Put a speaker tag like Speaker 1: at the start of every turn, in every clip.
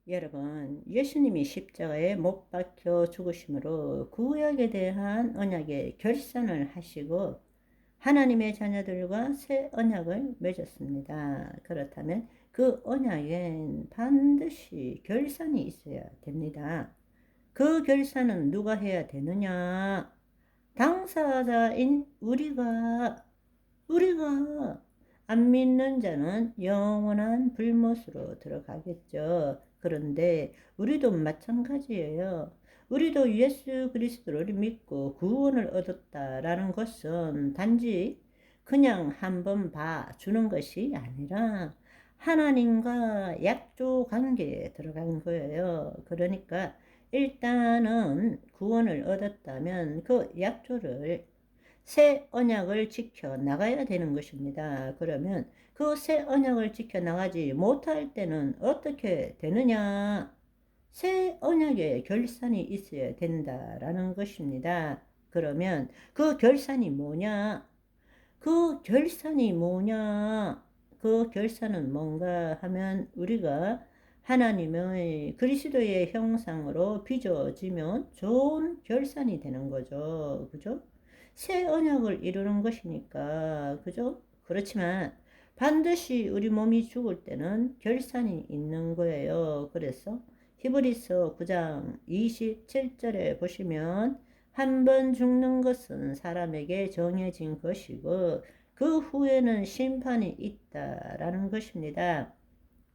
Speaker 1: 여러분, 예수님이 십자가에 못 박혀 죽으심으로 구약에 대한 언약의 결산을 하시고 하나님의 자녀들과 새 언약을 맺었습니다. 그렇다면 그 언약엔 반드시 결산이 있어야 됩니다. 그 결산은 누가 해야 되느냐? 당사자인 우리가 안 믿는 자는 영원한 불못으로 들어가겠죠. 그런데 우리도 마찬가지예요. 우리도 예수 그리스도를 믿고 구원을 얻었다라는 것은 단지 그냥 한번 봐주는 것이 아니라 하나님과 약조 관계에 들어간 거예요. 그러니까 일단은 구원을 얻었다면 그 약조를 새 언약을 지켜 나가야 되는 것입니다. 그러면 그 새 언약을 지켜 나가지 못할 때는 어떻게 되느냐? 새 언약의 결산이 있어야 된다라는 것입니다. 그러면 그 결산이 뭐냐? 그 결산이 뭐냐? 그 결산은 뭔가 하면 우리가 하나님의 그리스도의 형상으로 빚어지면 좋은 결산이 되는 거죠. 그죠? 새 언약을 이루는 것이니까. 그죠? 그렇지만 반드시 우리 몸이 죽을 때는 결산이 있는 거예요. 그래서 히브리서 9장 27절에 보시면 한 번 죽는 것은 사람에게 정해진 것이고 그 후에는 심판이 있다라는 것입니다.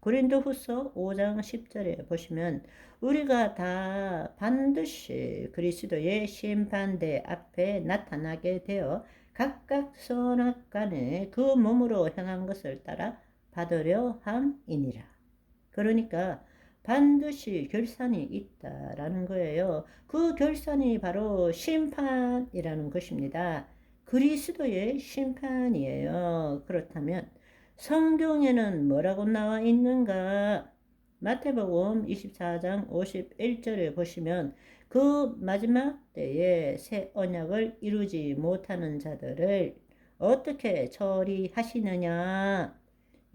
Speaker 1: 고린도후서 5장 10절에 보시면 우리가 다 반드시 그리스도의 심판대 앞에 나타나게 되어 각각 선악간에 그 몸으로 행한 것을 따라 받으려 함이니라. 그러니까 반드시 결산이 있다라는 거예요. 그 결산이 바로 심판이라는 것입니다. 그리스도의 심판이에요. 그렇다면 성경에는 뭐라고 나와 있는가? 마태복음 24장 51절에 보시면 그 마지막 때에 새 언약을 이루지 못하는 자들을 어떻게 처리하시느냐?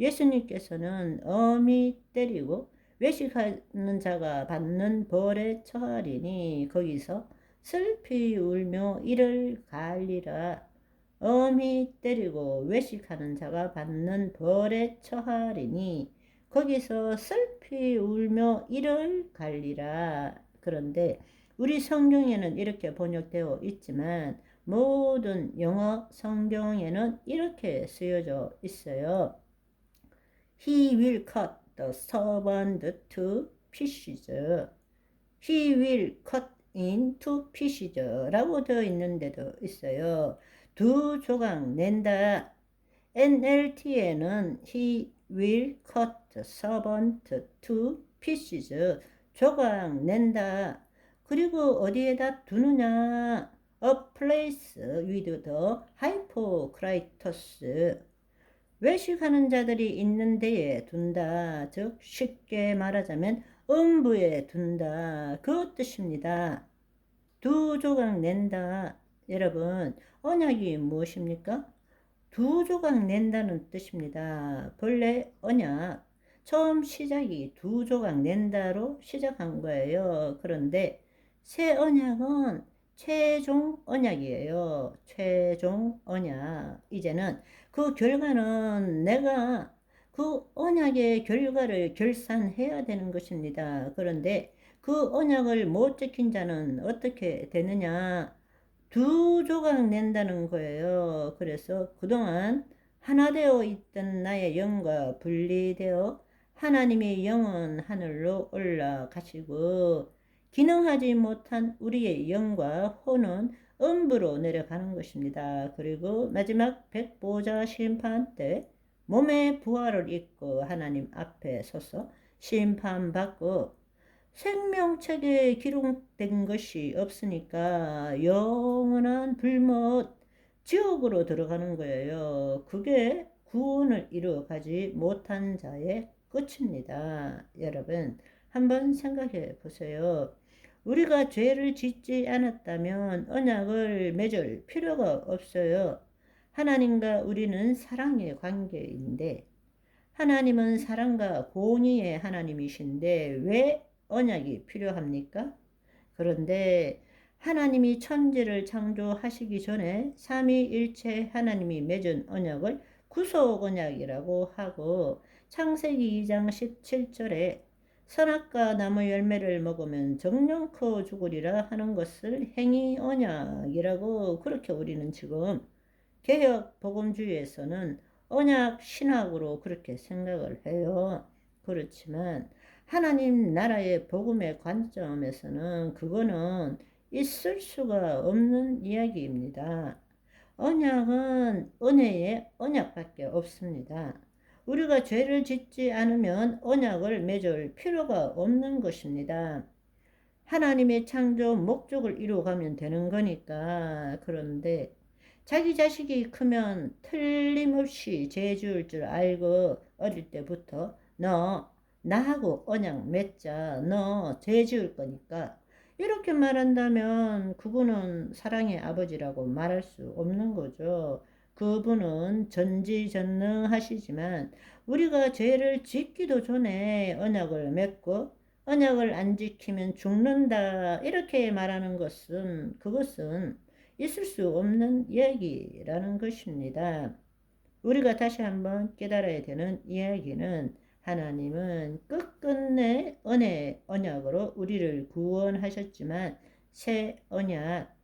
Speaker 1: 예수님께서는 엄히 때리고 외식하는 자가 받는 벌에 처하리니 거기서 슬피 울며 이를 갈리라. 엄히 때리고 외식하는 자가 받는 벌에 처하리니 거기서 슬피 울며 이를 갈리라. 그런데 우리 성경에는 이렇게 번역되어 있지만 모든 영어 성경에는 이렇게 쓰여져 있어요. He will cut the servant to pieces. He will cut into pieces 라고 되어 있는데도 있어요. 두 조각 낸다. NLT에는 He will cut the servant to pieces. 조각 낸다. 그리고 어디에다 두느냐? A place with the hypocritus. 외식하는 자들이 있는 데에 둔다. 즉 쉽게 말하자면 음부에 둔다. 그 뜻입니다. 두 조각 낸다. 여러분, 언약이 무엇입니까? 두 조각 낸다는 뜻입니다. 본래 언약 처음 시작이 두 조각 낸다로 시작한 거예요. 그런데 새 언약은 최종 언약이에요. 최종 언약. 이제는 그 결과는 내가 그 언약의 결과를 결산해야 되는 것입니다. 그런데 그 언약을 못 지킨 자는 어떻게 되느냐? 두 조각 낸다는 거예요. 그래서 그동안 하나 되어 있던 나의 영과 분리되어 하나님의 영은 하늘로 올라가시고 기능하지 못한 우리의 영과 혼은 음부로 내려가는 것입니다. 그리고 마지막 백보자 심판 때 몸의 부활을 입고 하나님 앞에 서서 심판받고 생명책에 기록된 것이 없으니까 영원한 불못 지옥으로 들어가는 거예요. 그게 구원을 이루어가지 못한 자의 끝입니다. 여러분, 한번 생각해 보세요. 우리가 죄를 짓지 않았다면 언약을 맺을 필요가 없어요. 하나님과 우리는 사랑의 관계인데 하나님은 사랑과 공의의 하나님이신데 왜 언약이 필요합니까? 그런데 하나님이 천지를 창조하시기 전에 삼위일체 하나님이 맺은 언약을 구속 언약이라고 하고, 창세기 2장 17절에 선악과 나무 열매를 먹으면 정령코 죽으리라 하는 것을 행위 언약이라고, 그렇게 우리는 지금 개혁 복음주의에서는 언약 신학으로 그렇게 생각을 해요. 그렇지만 하나님 나라의 복음의 관점에서는 그거는 있을 수가 없는 이야기입니다. 언약은 은혜의 언약밖에 없습니다. 우리가 죄를 짓지 않으면 언약을 맺을 필요가 없는 것입니다. 하나님의 창조 목적을 이루어가면 되는 거니까. 그런데 자기 자식이 크면 틀림없이 죄 지을 줄 알고 어릴 때부터 너 나하고 언약 맺자, 너 죄 지을 거니까, 이렇게 말한다면 그분은 사랑의 아버지라고 말할 수 없는 거죠. 그분은 전지전능하시지만 우리가 죄를 짓기도 전에 언약을 맺고 언약을 안 지키면 죽는다, 이렇게 말하는 것은, 그것은 있을 수 없는 이야기라는 것입니다. 우리가 다시 한번 깨달아야 되는 이야기는, 하나님은 끝끝내 은혜 언약으로 우리를 구원하셨지만 새 언약,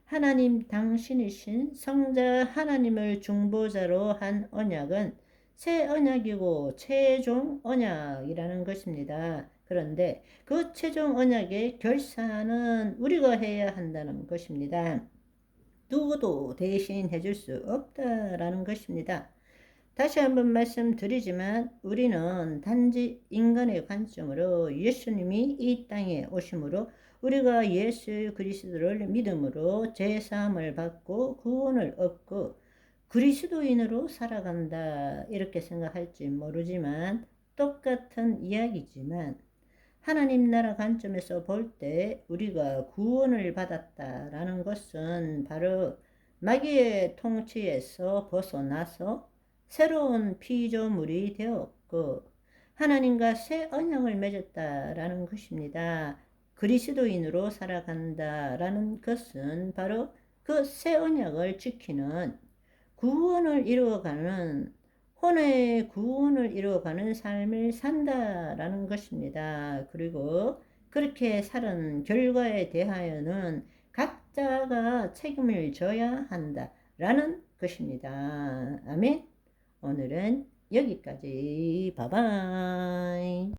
Speaker 1: 하나님 당신이신 성자 하나님을 중보자로 한 언약은 새 언약이고 최종 언약이라는 것입니다. 그런데 그 최종 언약의 결산은 우리가 해야 한다는 것입니다. 누구도 대신 해줄 수 없다라는 것입니다. 다시 한번 말씀드리지만 우리는 단지 인간의 관점으로 예수님이 이 땅에 오심으로 우리가 예수 그리스도를 믿음으로 죄사함을 받고 구원을 얻고 그리스도인으로 살아간다, 이렇게 생각할지 모르지만 똑같은 이야기지만 하나님 나라 관점에서 볼 때 우리가 구원을 받았다라는 것은 바로 마귀의 통치에서 벗어나서 새로운 피조물이 되었고 하나님과 새 언약을 맺었다라는 것입니다. 그리스도인으로 살아간다라는 것은 바로 그 새 언약을 지키는, 구원을 이루어가는, 혼의 구원을 이루어가는 삶을 산다라는 것입니다. 그리고 그렇게 사는 결과에 대하여는 각자가 책임을 져야 한다라는 것입니다. 아멘. 오늘은 여기까지. 바이바이.